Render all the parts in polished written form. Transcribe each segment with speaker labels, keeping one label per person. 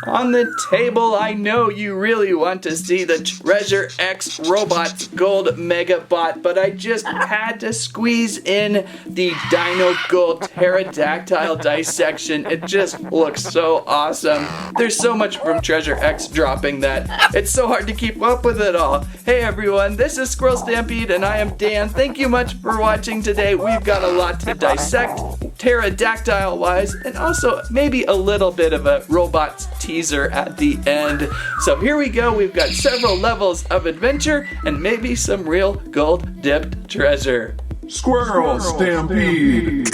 Speaker 1: On the table, I know you really want to see the Treasure X Robots Gold Megabot, but I just had to squeeze in the Dino Gold Pterodactyl Dissection. It just looks so awesome. There's so much from Treasure X dropping that it's so hard to keep up with it all. Hey everyone, this is Squirrel Stampede and I am Dan. Thank you much for watching today. We've got a lot to dissect, pterodactyl-wise, and also maybe a little bit of a robot's teaser at the end. So here we go. We've got several levels of adventure and maybe some real gold-dipped treasure.
Speaker 2: Squirrel Stampede!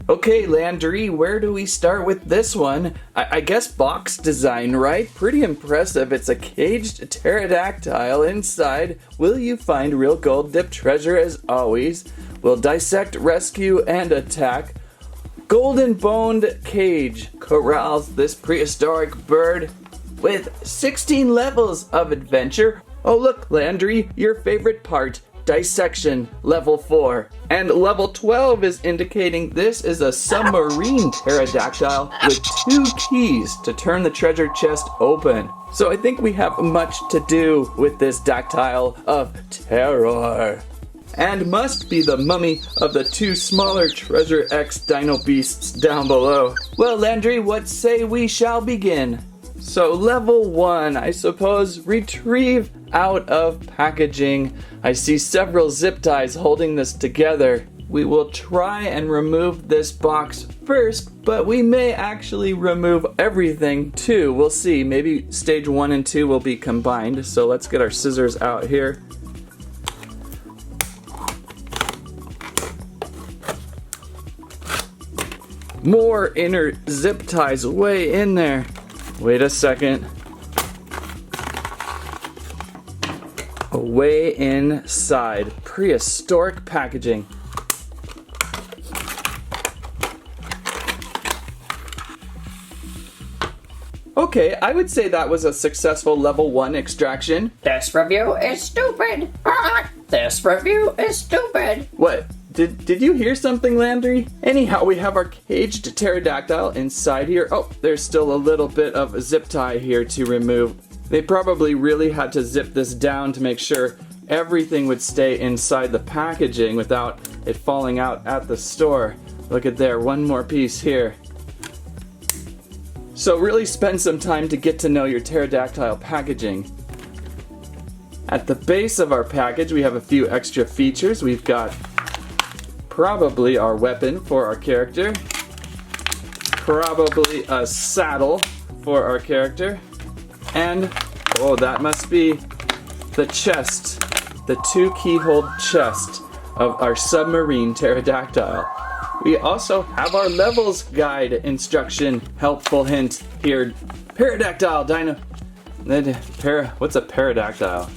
Speaker 1: Okay, Landry, where do we start with this one? I guess box design, right? Pretty impressive. It's a caged pterodactyl inside. Will you find real gold-dipped treasure as always? We'll dissect, rescue, and attack. Golden boned cage corrals this prehistoric bird with 16 levels of adventure. Oh look, Landry, your favorite part, dissection, level 4. And level 12 is indicating this is a submarine pterodactyl with 2 keys to turn the treasure chest open. So I think we have much to do with this dactyl of terror. And must be the mummy of the 2 smaller Treasure X dino beasts down below. Well, Landry, what say we shall begin? So level 1, I suppose, retrieve out of packaging. I see several zip ties holding this together. We will try and remove this box first, but we may actually remove everything too. We'll see. Maybe stage 1 and 2 will be combined. So let's get our scissors out here. More inner zip ties way in there. Wait a second. Way inside. Prehistoric packaging. Okay, I would say that was a successful level 1 extraction.
Speaker 3: This review is stupid. This review is stupid.
Speaker 1: What? Did you hear something, Landry? Anyhow, we have our caged pterodactyl inside here. Oh, there's still a little bit of a zip tie here to remove. They probably really had to zip this down to make sure everything would stay inside the packaging without it falling out at the store. Look at there, one more piece here. So really spend some time to get to know your pterodactyl packaging. At the base of our package, we have a few extra features. We've got probably our weapon for our character, probably a saddle for our character, and, oh, that must be the chest, the 2 keyhole chest of our submarine pterodactyl. We also have our levels guide instruction, helpful hint here. Pterodactyl, Dino. What's a pterodactyl?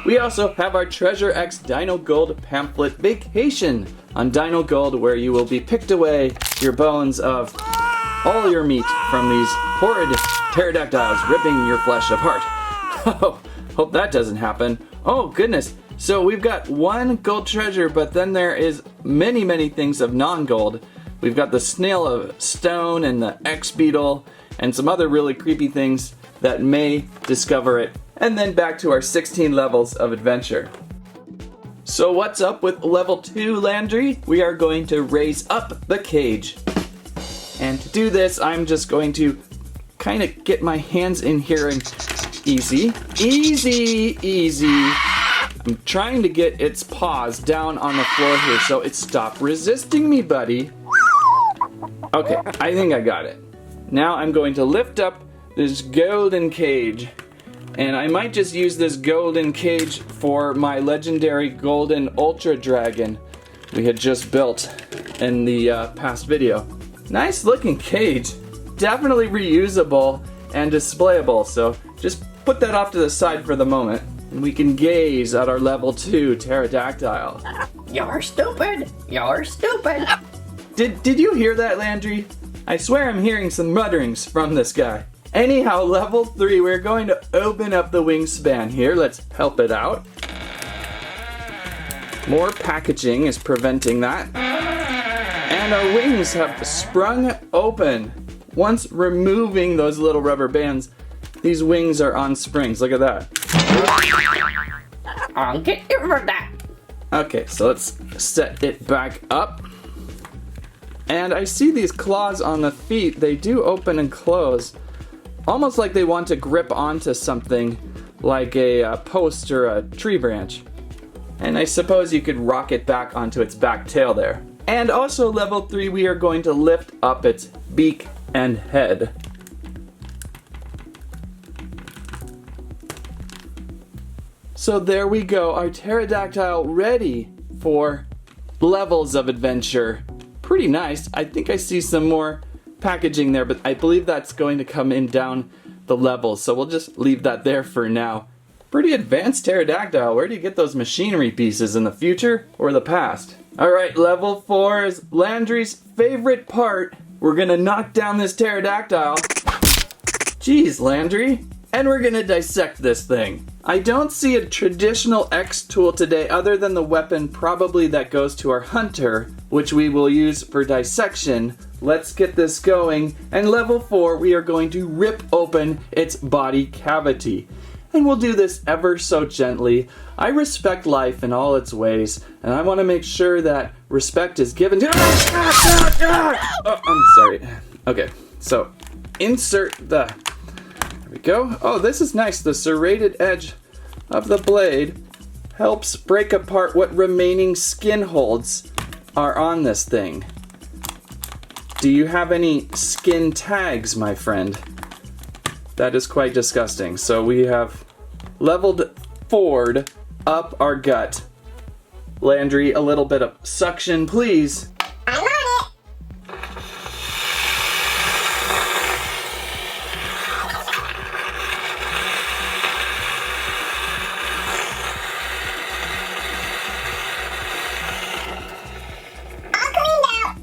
Speaker 1: We also have our Treasure X Dino Gold pamphlet vacation on Dino Gold, where you will be picked away your bones of all your meat from these horrid pterodactyls ripping your flesh apart. Hope that doesn't happen. Oh goodness. So we've got 1 gold treasure, but then there is many things of non-gold. We've got the snail of stone and the X-beetle and some other really creepy things that may discover it. And then back to our 16 levels of adventure. So what's up with level 2, Landry? We are going to raise up the cage. And to do this, I'm just going to kind of get my hands in here and easy. I'm trying to get its paws down on the floor here so it stopped resisting me, buddy. Okay, I think I got it. Now I'm going to lift up this golden cage. And I might just use this golden cage for my legendary golden ultra dragon we had just built in the past video. Nice looking cage. Definitely reusable and displayable, so just put that off to the side for the moment. And we can gaze at our level 2 pterodactyl.
Speaker 3: You're stupid. You're stupid.
Speaker 1: Did you hear that, Landry? I swear I'm hearing some mutterings from this guy. Anyhow, level 3, we're going to open up the wingspan here. Let's help it out. More packaging is preventing that. And And our wings have sprung open. Once removing those little rubber bands, these wings are on springs. Look at that.
Speaker 3: I'll get you for that.
Speaker 1: Okay, so let's set it back up. And I see these claws on the feet. They do open and close, almost like they want to grip onto something like a post or a tree branch. And I suppose you could rock it back onto its back tail there. And also level 3, we are going to lift up its beak and head. So there we go, our pterodactyl ready for Levels of Adventure. Pretty nice. I think I see some more packaging there, but I believe that's going to come in down the levels, so we'll just leave that there for now. Pretty advanced pterodactyl. Where do you get those machinery pieces, in the future or the past? Alright, level 4 is Landry's favorite part. We're gonna knock down this pterodactyl. Jeez, Landry. And we're gonna dissect this thing. I don't see a traditional X tool today other than the weapon probably that goes to our hunter, which we will use for dissection. Let's get this going. And level 4, we are going to rip open its body cavity. And we'll do this ever so gently. I respect life in all its ways, and I want to make sure that respect is given to... Oh, I'm sorry. Okay, so insert the... There we go. Oh, this is nice. The serrated edge of the blade helps break apart what remaining skin holds are on this thing. Do you have any skin tags, my friend? That is quite disgusting. So we have leveled forward up our gut. Landry, a little bit of suction, please.
Speaker 3: I'm on it. All cleaned out.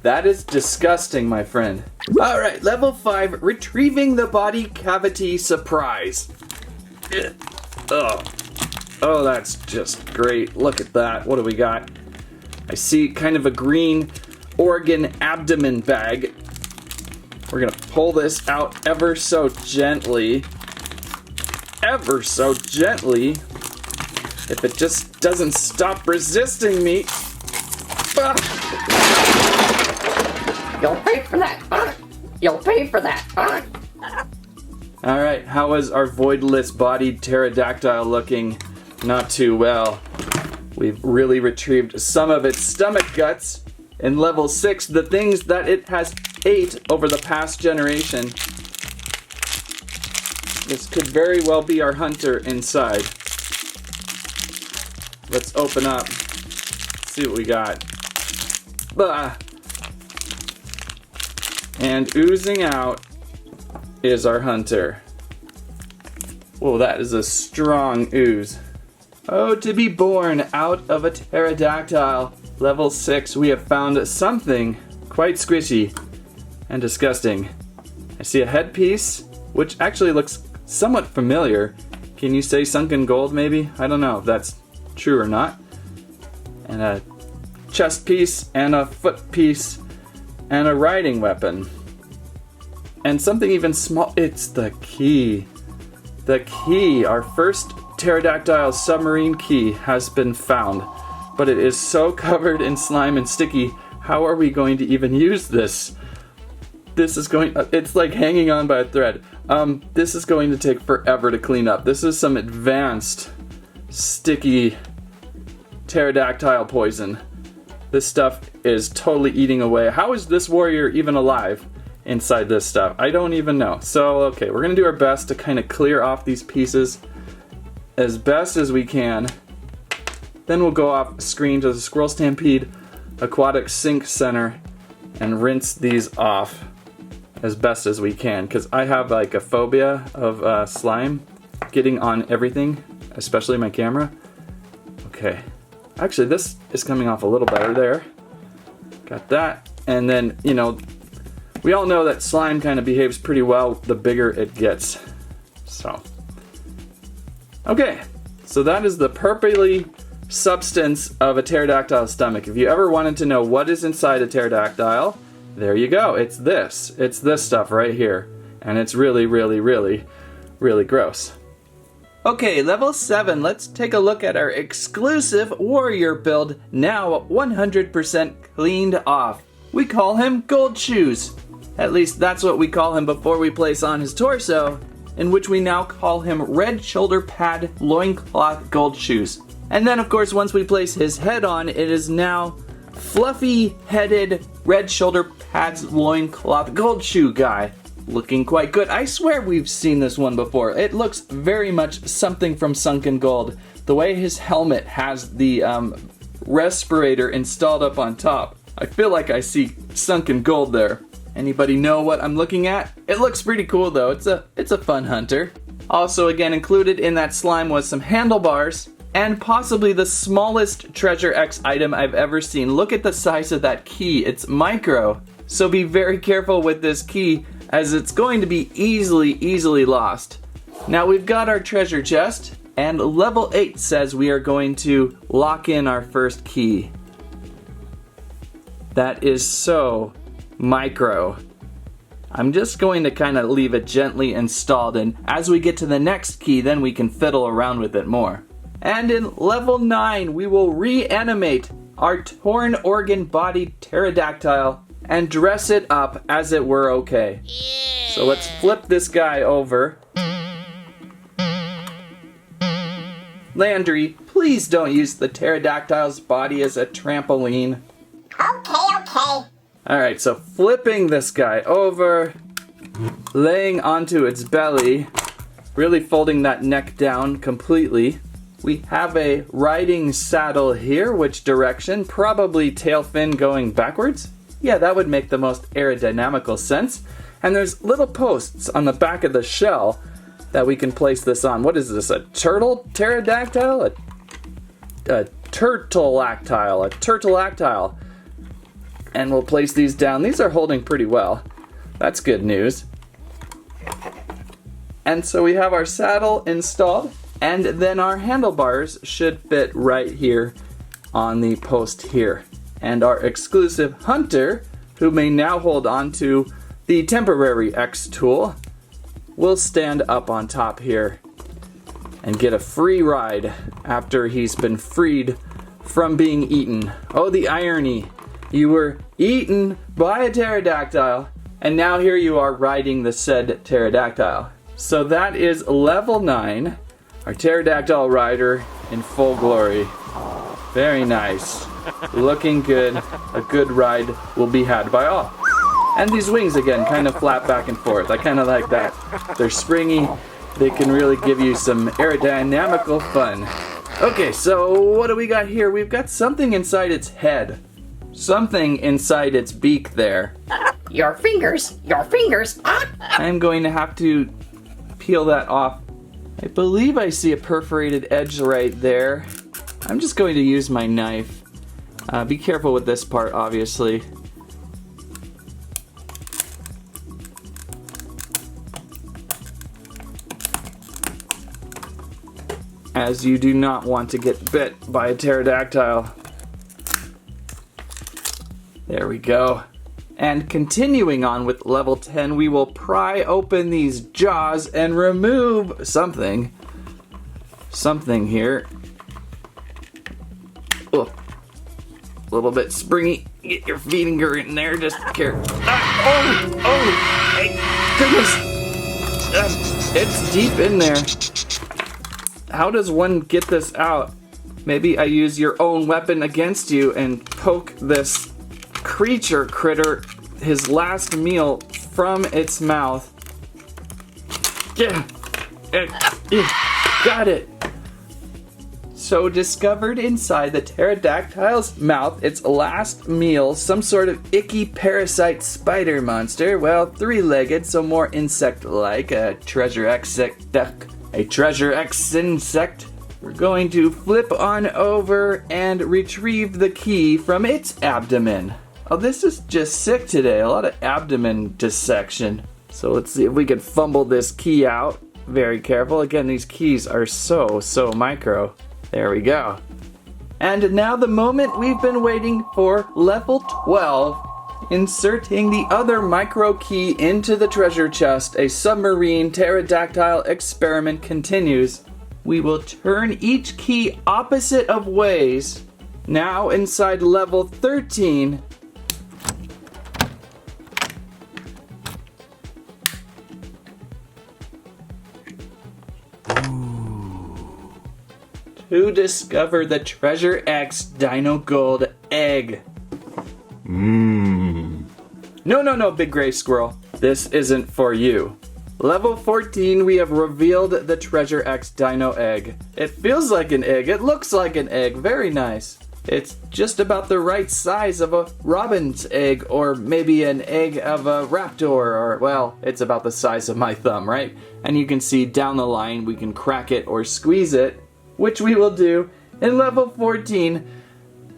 Speaker 1: That is disgusting, my friend. Alright, level 5, retrieving the body cavity surprise. Oh, that's just great. Look at that. What do we got? I see kind of a green organ abdomen bag. We're gonna pull this out ever so gently. Ever so gently. If it just doesn't stop resisting me.
Speaker 3: You'll pay for that. You'll pay for that.
Speaker 1: Alright, how is our voidless-bodied pterodactyl looking? Not too well. We've really retrieved some of its stomach guts. In level 6, the things that it has ate over the past generation. This could very well be our hunter inside. Let's open up. See what we got. Bah. And oozing out is our hunter. Whoa, that is a strong ooze. Oh, to be born out of a pterodactyl. Level 6, we have found something quite squishy and disgusting. I see a headpiece, which actually looks somewhat familiar. Can you say sunken gold, maybe? I don't know if that's true or not. And a chest piece, and a foot piece, and a riding weapon. And something even small. It's the key. The key, our first pterodactyl submarine key, has been found. But it is so covered in slime and sticky. How are we going to even use this? This is going, it's like hanging on by a thread. This is going to take forever to clean up. This is some advanced, sticky pterodactyl poison. This stuff is totally eating away. How is this warrior even alive inside this stuff? I don't even know. So, okay, we're gonna do our best to kind of clear off these pieces as best as we can. Then we'll go off screen to the Squirrel Stampede Aquatic Sink Center and rinse these off as best as we can, because I have like a phobia of slime getting on everything, especially my camera. Okay, actually this is coming off a little better there. Got that. And then, you know, we all know that slime kind of behaves pretty well the bigger it gets. So, okay, so that is the purpley substance of a pterodactyl stomach. If you ever wanted to know what is inside a pterodactyl, there you go. It's this. It's this stuff right here. And it's really, really, really, really gross. Okay, level 7. Let's take a look at our exclusive warrior build, now 100% cleaned off. We call him Gold Shoes. At least that's what we call him before we place on his torso, in which we now call him Red Shoulder Pad Loincloth Gold Shoes. And then, of course, once we place his head on, it is now fluffy-headed Red Shoulder Pads Loincloth Gold Shoe guy. Looking quite good. I swear we've seen this one before. It looks very much something from Sunken Gold. The way his helmet has the respirator installed up on top. I feel like I see Sunken Gold there. Anybody know what I'm looking at? It looks pretty cool though. It's a fun hunter. Also, again, included in that slime was some handlebars and possibly the smallest Treasure X item I've ever seen. Look at the size of that key. It's micro. So be very careful with this key, as it's going to be easily lost. Now we've got our treasure chest, and level 8 says we are going to lock in our first key. That is so micro. I'm just going to kind of leave it gently installed, and as we get to the next key, then we can fiddle around with it more. And in level 9, we will reanimate our torn organ bodied pterodactyl and dress it up as it were okay. Yeah. So let's flip this guy over. Landry, please don't use the pterodactyl's body as a trampoline.
Speaker 3: Okay.
Speaker 1: Alright, so flipping this guy over, laying onto its belly, really folding that neck down completely. We have a riding saddle here. Which direction? Probably tail fin going backwards. Yeah, that would make the most aerodynamical sense. And there's little posts on the back of the shell that we can place this on. What is this, a turtle pterodactyl? A turtleactyle, a turtleactyle. And we'll place these down. These are holding pretty well. That's good news. And so we have our saddle installed, and then our handlebars should fit right here on the post here. And our exclusive hunter, who may now hold on to the temporary X tool, will stand up on top here and get a free ride after he's been freed from being eaten. Oh, the irony. You were eaten by a pterodactyl, and now here you are riding the said pterodactyl. So that is level 9, our pterodactyl rider in full glory. Very nice. Looking good. A good ride will be had by all. And these wings, again, kind of flap back and forth. I kind of like that. They're springy. They can really give you some aerodynamical fun. Okay, so what do we got here? We've got something inside its head. Something inside its beak there.
Speaker 3: Your fingers.
Speaker 1: I'm going to have to peel that off. I believe I see a perforated edge right there. I'm just going to use my knife. Be careful with this part, obviously. As you do not want to get bit by a pterodactyl. There we go. And continuing on with level 10, we will pry open these jaws and remove something. Something here. Oh, a little bit springy. Get your finger in there, just care. Hey, goodness. It's deep in there. How does one get this out? Maybe I use your own weapon against you and poke this critter, his last meal, from its mouth. Yeah. Got it. So discovered inside the pterodactyl's mouth, its last meal, some sort of icky parasite spider monster. Well, 3-legged, so more insect-like, a treasure X insect. We're going to flip on over and retrieve the key from its abdomen. Oh, this is just sick today. A lot of abdomen dissection. So let's see if we can fumble this key out. Very careful. Again, these keys are so micro. There we go. And now the moment we've been waiting for, level 12. Inserting the other micro key into the treasure chest, a submarine pterodactyl experiment continues. We will turn each key opposite of ways. Now inside level 13. To discover the Treasure X Dino Gold egg. No, Big Gray Squirrel. This isn't for you. Level 14, we have revealed the Treasure X Dino egg. It feels like an egg. It looks like an egg. Very nice. It's just about the right size of a robin's egg, or maybe an egg of a raptor, or, well, it's about the size of my thumb, right? And you can see down the line we can crack it or squeeze it, which we will do in level 14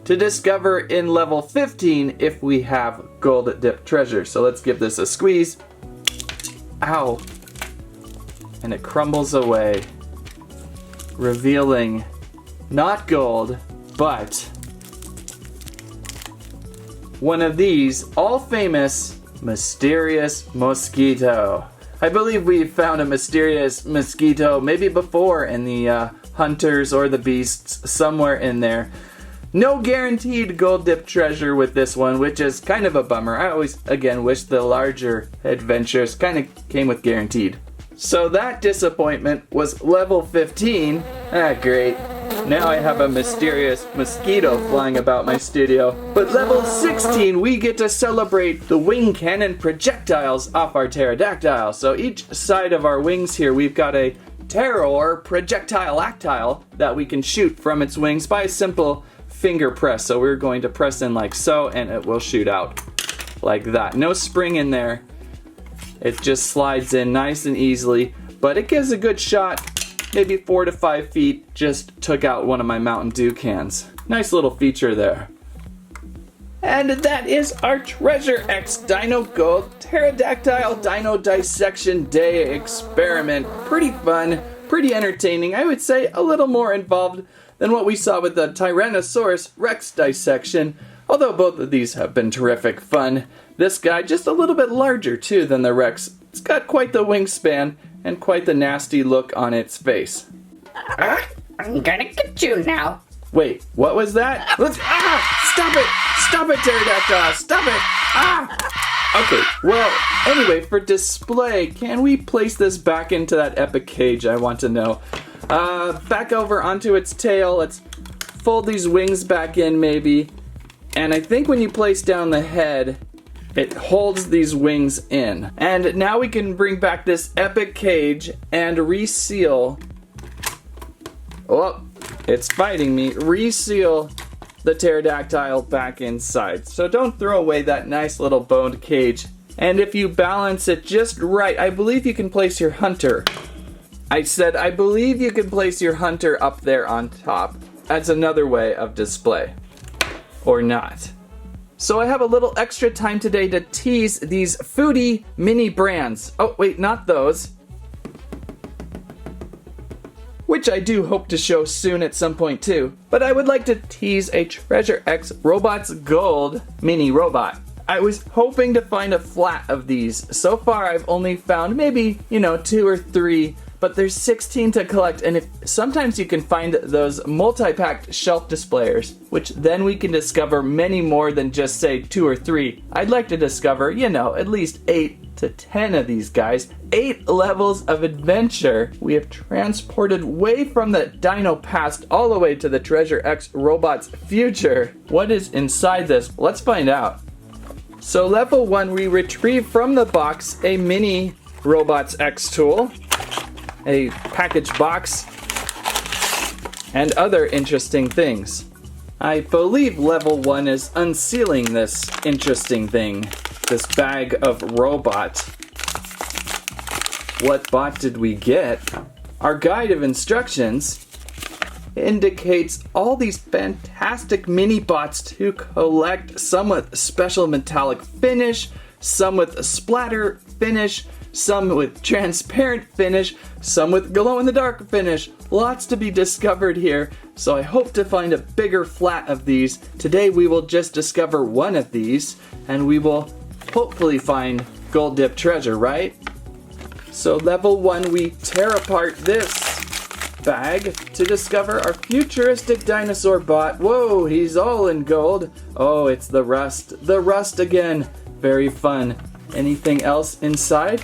Speaker 1: to discover in level 15 if we have gold dipped treasure. So let's give this a squeeze. Ow. And it crumbles away, revealing not gold, but one of these all famous mysterious mosquito. I believe we found a mysterious mosquito maybe before in the hunters or the beasts, somewhere in there. No guaranteed gold dip treasure with this one, which is kind of a bummer. I always, again, wish the larger adventures kind of came with guaranteed. So that disappointment was level 15. Great. Now I have a mysterious mosquito flying about my studio. But level 16, we get to celebrate the wing cannon projectiles off our pterodactyl. So each side of our wings here, we've got a ptero or projectile actile that we can shoot from its wings by a simple finger press. So we're going to press in like so, and it will shoot out like that. No spring in there. It just slides in nice and easily, but it gives a good shot. Maybe 4 to 5 feet. Just took out one of my Mountain Dew cans. Nice little feature there. And that is our Treasure X Dino Gold Pterodactyl Dino Dissection Day experiment. Pretty fun, pretty entertaining. I would say a little more involved than what we saw with the Tyrannosaurus Rex dissection, although both of these have been terrific fun. This guy just a little bit larger too than the Rex. It's got quite the wingspan and quite the nasty look on its face.
Speaker 3: I'm gonna get you now.
Speaker 1: Wait, what was that? Stop it! Stop it, Pterodactyl! Stop it! Okay, well, anyway, for display, can we place this back into that epic cage? I want to know. Back over onto its tail. Let's fold these wings back in maybe. And I think when you place down the head, it holds these wings in. And now we can bring back this epic cage and reseal. Oh, it's fighting me. Reseal the pterodactyl back inside. So don't throw away that nice little boned cage. And if you balance it just right, I believe you can place your hunter. I said I believe you can place your hunter up there on top. That's another way of display. Or not. So I have a little extra time today to tease these foodie mini brands. Oh wait, not those. Which I do hope to show soon at some point too. But I would like to tease a Treasure X Robots Gold mini robot. I was hoping to find a flat of these. So far I've only found maybe, 2 or 3. But there's 16 to collect, and if sometimes you can find those multi-packed shelf displayers, which then we can discover many more than just say 2 or 3. I'd like to discover, at least 8 to 10 of these guys. 8 levels of adventure. We have transported way from the Dino past all the way to the Treasure X Robots future. What is inside this? Let's find out. So level 1, we retrieve from the box a mini Robots X tool, a package box, and other interesting things. I believe level 1 is unsealing this interesting thing, this bag of robot. What bot did we get? Our guide of instructions indicates all these fantastic mini bots to collect, some with special metallic finish, some with a splatter finish, some with transparent finish, some with glow-in-the-dark finish. Lots to be discovered here, so I hope to find a bigger flat of these. Today we will just discover one of these, and we will hopefully find gold dip treasure, right? So level 1, we tear apart this bag to discover our futuristic dinosaur bot. Whoa, he's all in gold. Oh, it's the rust. The rust again. Very fun. Anything else inside?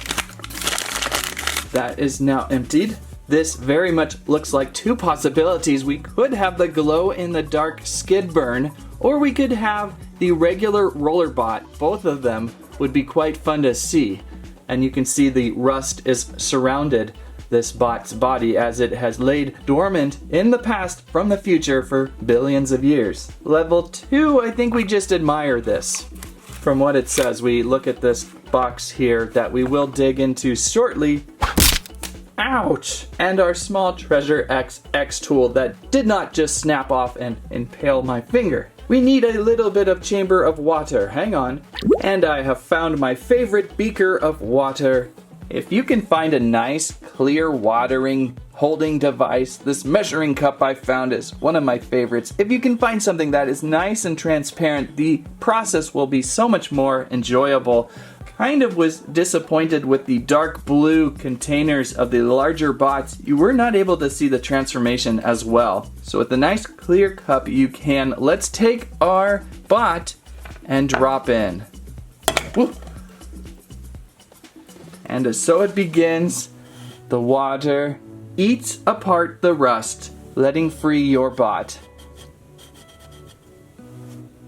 Speaker 1: That is now emptied. This very much looks like two possibilities. We could have the glow-in-the-dark skid burn, or we could have the regular roller bot. Both of them would be quite fun to see. And you can see the rust is surrounded this bot's body as it has laid dormant in the past from the future for billions of years. Level 2, I think we just admire this. From what it says, we look at this box here that we will dig into shortly. Ouch! And our small Treasure X tool that did not just snap off and impale my finger. We need a little bit of chamber of water. Hang on. And I have found my favorite beaker of water. If you can find a nice, clear watering holding device, this measuring cup I found is one of my favorites. If you can find something that is nice and transparent, the process will be so much more enjoyable. Kind of was disappointed with the dark blue containers of the larger bots. You were not able to see the transformation as well. So with a nice clear cup you can. Let's take our bot and drop in. Woo. And so it begins. The water eats apart the rust, letting free your bot.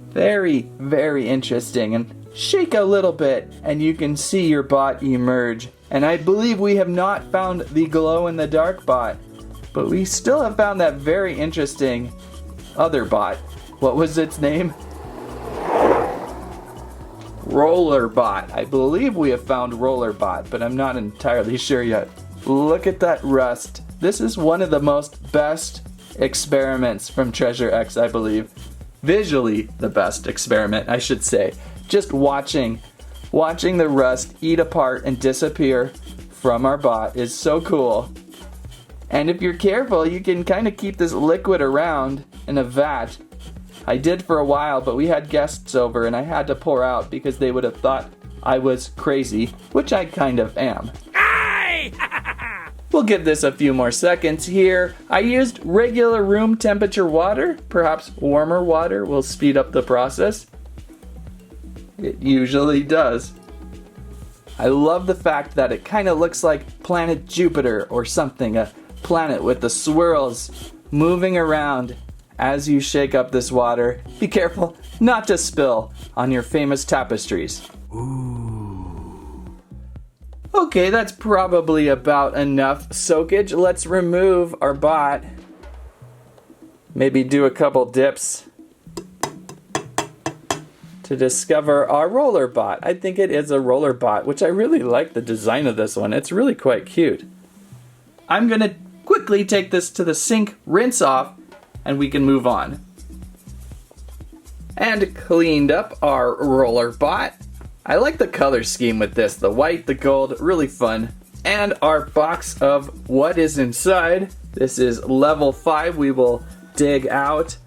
Speaker 1: Very, very interesting. And shake a little bit and you can see your bot emerge. And I believe we have not found the glow-in-the-dark bot, but we still have found that very interesting other bot. What was its name? Rollerbot. I believe we have found Rollerbot, but I'm not entirely sure yet. Look at that rust. This is one of the best experiments from Treasure X, I believe. Visually, the best experiment, I should say. Just watching the rust eat apart and disappear from our bot is so cool. And if you're careful, you can kind of keep this liquid around in a vat. I did for a while, but we had guests over and I had to pour out because they would have thought I was crazy, which I kind of am. We'll give this a few more seconds here. I used regular room temperature water. Perhaps warmer water will speed up the process. It usually does. I love the fact that it kind of looks like planet Jupiter or something, a planet with the swirls moving around as you shake up this water. Be careful not to spill on your famous tapestries. Ooh. Okay, that's probably about enough soakage. Let's remove our bot. Maybe do a couple dips to discover our roller bot. I think it is a roller bot, which I really like the design of this one. It's really quite cute. I'm gonna quickly take this to the sink, rinse off, and we can move on. And cleaned up our roller bot. I like the color scheme with this, the white, the gold, really fun. And our box of what is inside. This is level 5, we will dig out.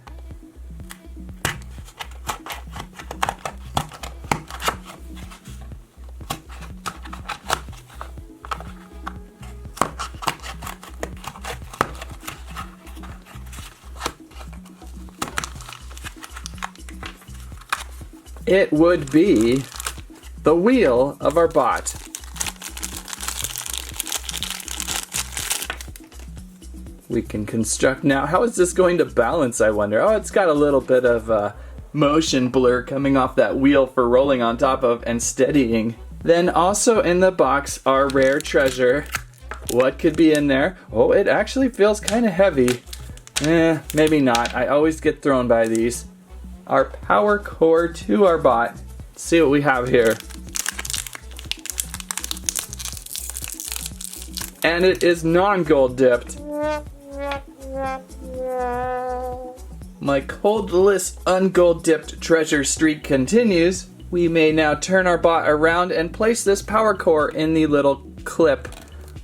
Speaker 1: It would be the wheel of our bot. We can construct now. How is this going to balance, I wonder? Oh, it's got a little bit of motion blur coming off that wheel for rolling on top of and steadying. Then also in the box, our rare treasure. What could be in there? Oh, it actually feels kind of heavy. Maybe not. I always get thrown by these. Our power core to our bot. Let's see what we have here. And it is non-gold dipped. My coldless ungold dipped treasure streak continues. we may now turn our bot around and place this power core in the little clip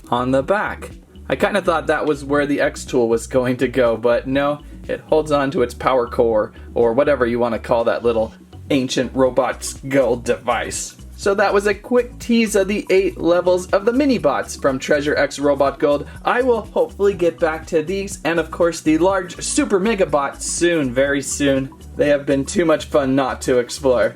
Speaker 1: on the back. I kind of thought that was where the X tool was going to go, but no, it holds on to its power core, or whatever you want to call that little ancient robot skull device. So that was a quick tease of the 8 levels of the mini-bots from Treasure X Robot Gold. I will hopefully get back to these, and of course the large Super Mega Bots soon, very soon. They have been too much fun not to explore.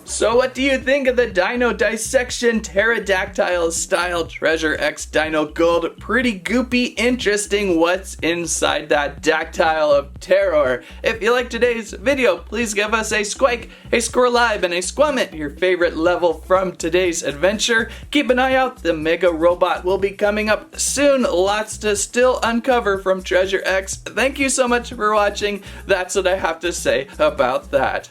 Speaker 1: So what do you think of the Dino Dissection Pterodactyl style Treasure X Dino Gold? Pretty goopy, interesting. What's inside that dactyl of terror? If you like today's video, please give us a squike, a squirrel live, and a squammet, your favorite level from today's adventure. Keep an eye out, the Mega Robot will be coming up soon. Lots to still uncover from Treasure X. Thank you so much for watching. That's what I have to say about that.